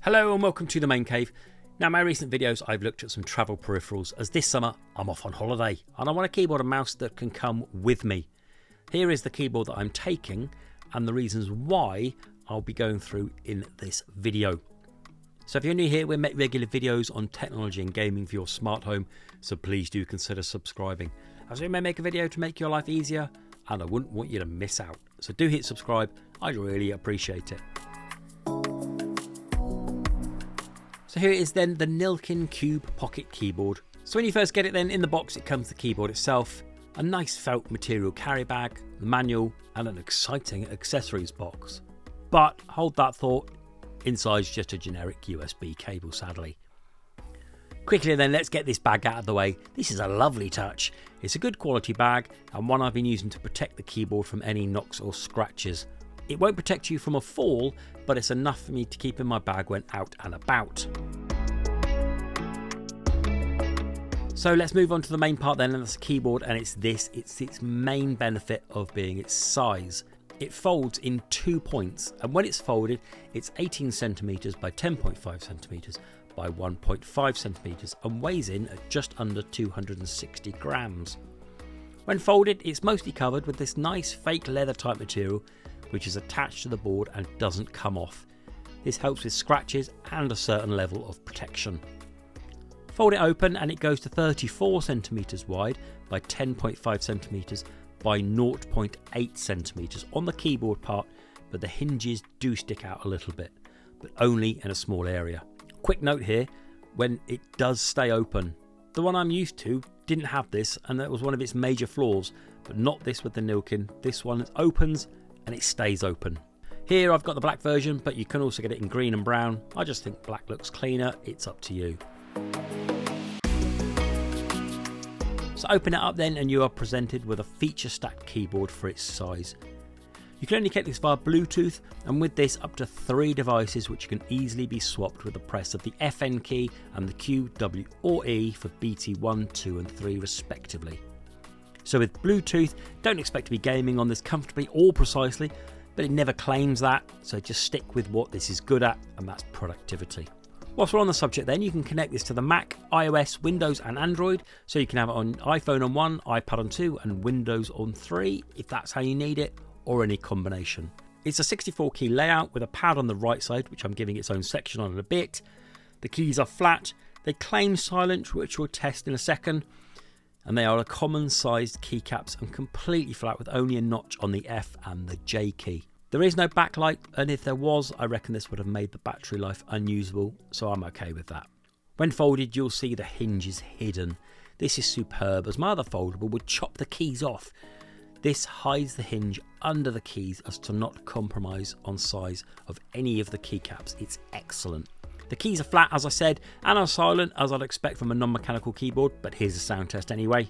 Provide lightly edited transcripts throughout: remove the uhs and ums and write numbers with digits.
Hello and welcome to the Main Cave. Now, in my recent videos I've looked at some travel peripherals, as this summer I'm off on holiday and I want a keyboard and mouse that can come with me. Here is the keyboard that I'm taking and the reasons why I'll be going through in this video. So if you're new here, we make regular videos on technology and gaming for your smart home, so please do consider subscribing, as we may make a video to make your life easier and I wouldn't want you to miss out. So do hit subscribe, I'd really appreciate it. So here it is then, the Nillkin Cube Pocket Keyboard. So when you first get it then, in the box it comes the keyboard itself, a nice felt material carry bag, the manual and an exciting accessories box. But hold that thought, inside's just a generic USB cable sadly. Quickly then, let's get this bag out of the way. This is a lovely touch. It's a good quality bag and one I've been using to protect the keyboard from any knocks or scratches. It won't protect you from a fall, but it's enough for me to keep in my bag when out and about. So let's move on to the main part then, and that's the keyboard, and it's its main benefit of being its size. It folds in 2 points, and when it's folded, it's 18 centimeters by 10.5 centimeters by 1.5 centimeters and weighs in at just under 260 grams. When folded, it's mostly covered with this nice fake leather type material, which is attached to the board and doesn't come off. This helps with scratches and a certain level of protection. Fold it open and it goes to 34 centimeters wide by 10.5 centimeters by 0.8 centimeters on the keyboard part, but the hinges do stick out a little bit, but only in a small area. Quick note here, when it does stay open. The one I'm used to didn't have this, and that was one of its major flaws, but not this with the Nillkin. This one opens and it stays open. Here I've got the black version, but you can also get it in green and brown. I just think black looks cleaner, it's up to you. So open it up then and you are presented with a feature stacked keyboard for its size. You can only get this via Bluetooth, and with this up to 3 devices which can easily be swapped with the press of the FN key and the Q, W or E for BT 1, 2 and 3 respectively. So with Bluetooth, don't expect to be gaming on this comfortably or precisely, but it never claims that, so just stick with what this is good at, and that's productivity. Whilst we're on the subject then, you can connect this to the Mac, iOS, Windows and Android, so you can have it on iPhone on 1, iPad on 2 and Windows on 3 if that's how you need it, or any combination. It's a 64 key layout with a pad on the right side, which I'm giving its own section on in a bit. The keys are flat, they claim silent, which we'll test in a second, and they are a common sized keycaps and completely flat with only a notch on the F and the J key. There is no backlight, and if there was, I reckon this would have made the battery life unusable, so I'm okay with that. When folded, you'll see the hinges hidden. This is superb, as my other foldable would chop the keys off. This hides the hinge under the keys as to not compromise on size of any of the keycaps. It's excellent. The keys are flat, as I said, and are silent, as I'd expect from a non-mechanical keyboard, but here's a sound test anyway.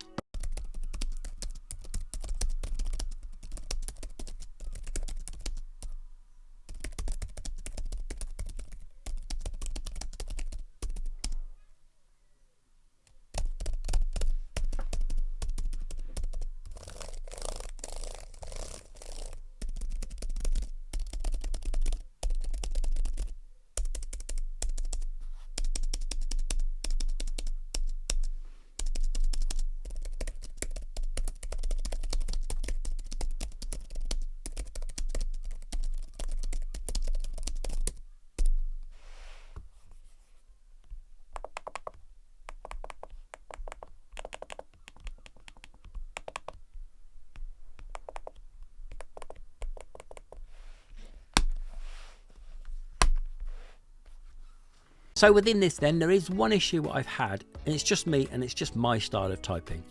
So within this then, there is one issue I've had, and it's just me and it's just my style of typing.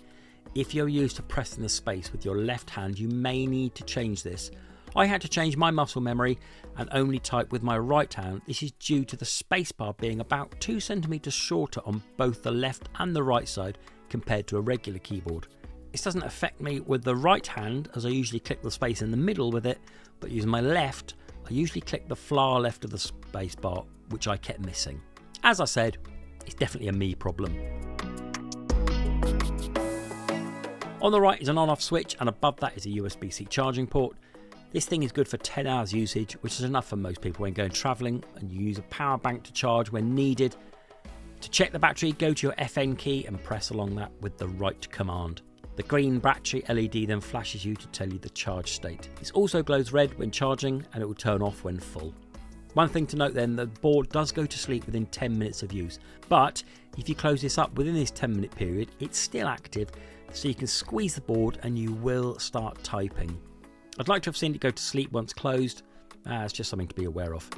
If you're used to pressing the space with your left hand, you may need to change this. I had to change my muscle memory and only type with my right hand. This is due to the spacebar being about 2 centimeters shorter on both the left and the right side compared to a regular keyboard. This doesn't affect me with the right hand, as I usually click the space in the middle with it, but using my left, I usually click the far left of the spacebar, which I kept missing. As I said, it's definitely a me problem. On the right is an on-off switch, and above that is a USB-C charging port. This thing is good for 10 hours usage, which is enough for most people when going travelling, and you use a power bank to charge when needed. To check the battery, go to your FN key and press along that with the right command. The green battery LED then flashes you to tell you the charge state. It also glows red when charging, and it will turn off when full. One thing to note then, the board does go to sleep within 10 minutes of use, but if you close this up within this 10-minute period, it's still active, so you can squeeze the board and you will start typing. I'd like to have seen it go to sleep once closed. It's just something to be aware of.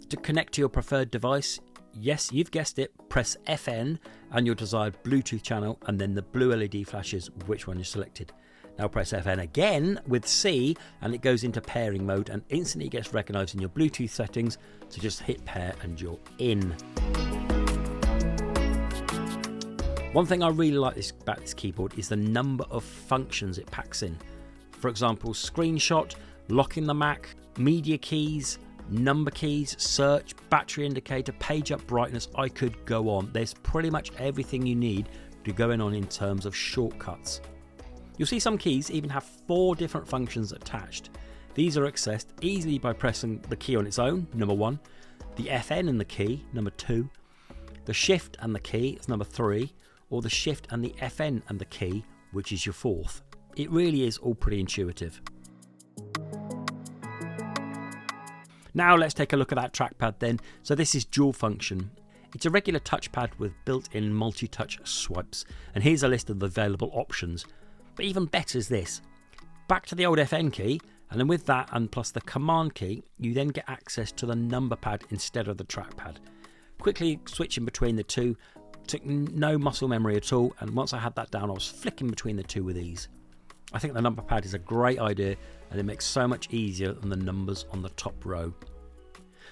To connect to your preferred device, yes, you've guessed it, press FN and your desired Bluetooth channel, and then the blue LED flashes which one you selected. Now press FN again with C and it goes into pairing mode and instantly gets recognised in your Bluetooth settings, so just hit pair and you're in. One thing I really like about this keyboard is the number of functions it packs in. For example, screenshot, locking the Mac, media keys, number keys, search, battery indicator, page up brightness. I could go on. There's pretty much everything you need to go on in terms of shortcuts. You'll see some keys even have 4 different functions attached. These are accessed easily by pressing the key on its own, number 1, the FN and the key, number 2, the shift and the key is number 3, or the shift and the FN and the key, which is your 4th. It really is all pretty intuitive. Now let's take a look at that trackpad then. So this is dual function. It's a regular touchpad with built-in multi-touch swipes, and here's a list of the available options. But even better is this. Back to the old FN key, and then with that and plus the command key, you then get access to the number pad instead of the trackpad. Quickly switching between the two, took no muscle memory at all, and once I had that down I was flicking between the two with ease. I think the number pad is a great idea, and it makes so much easier than the numbers on the top row.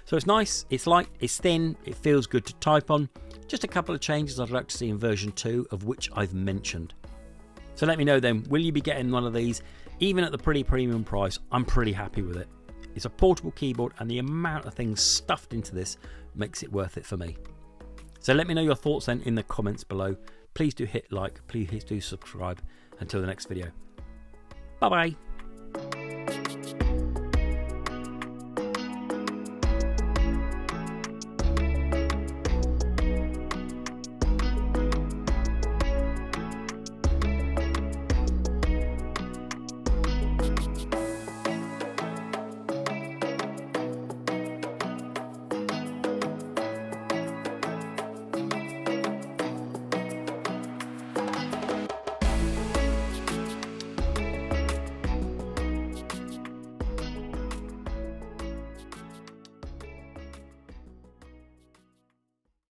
So it's nice, it's light, it's thin, it feels good to type on. Just a couple of changes I'd like to see in version 2, of which I've mentioned. So let me know then, will you be getting one of these? Even at the pretty premium price, I'm pretty happy with it. It's a portable keyboard, and the amount of things stuffed into this makes it worth it for me. So let me know your thoughts then in the comments below. Please do hit like, please do subscribe. Until the next video. Bye bye.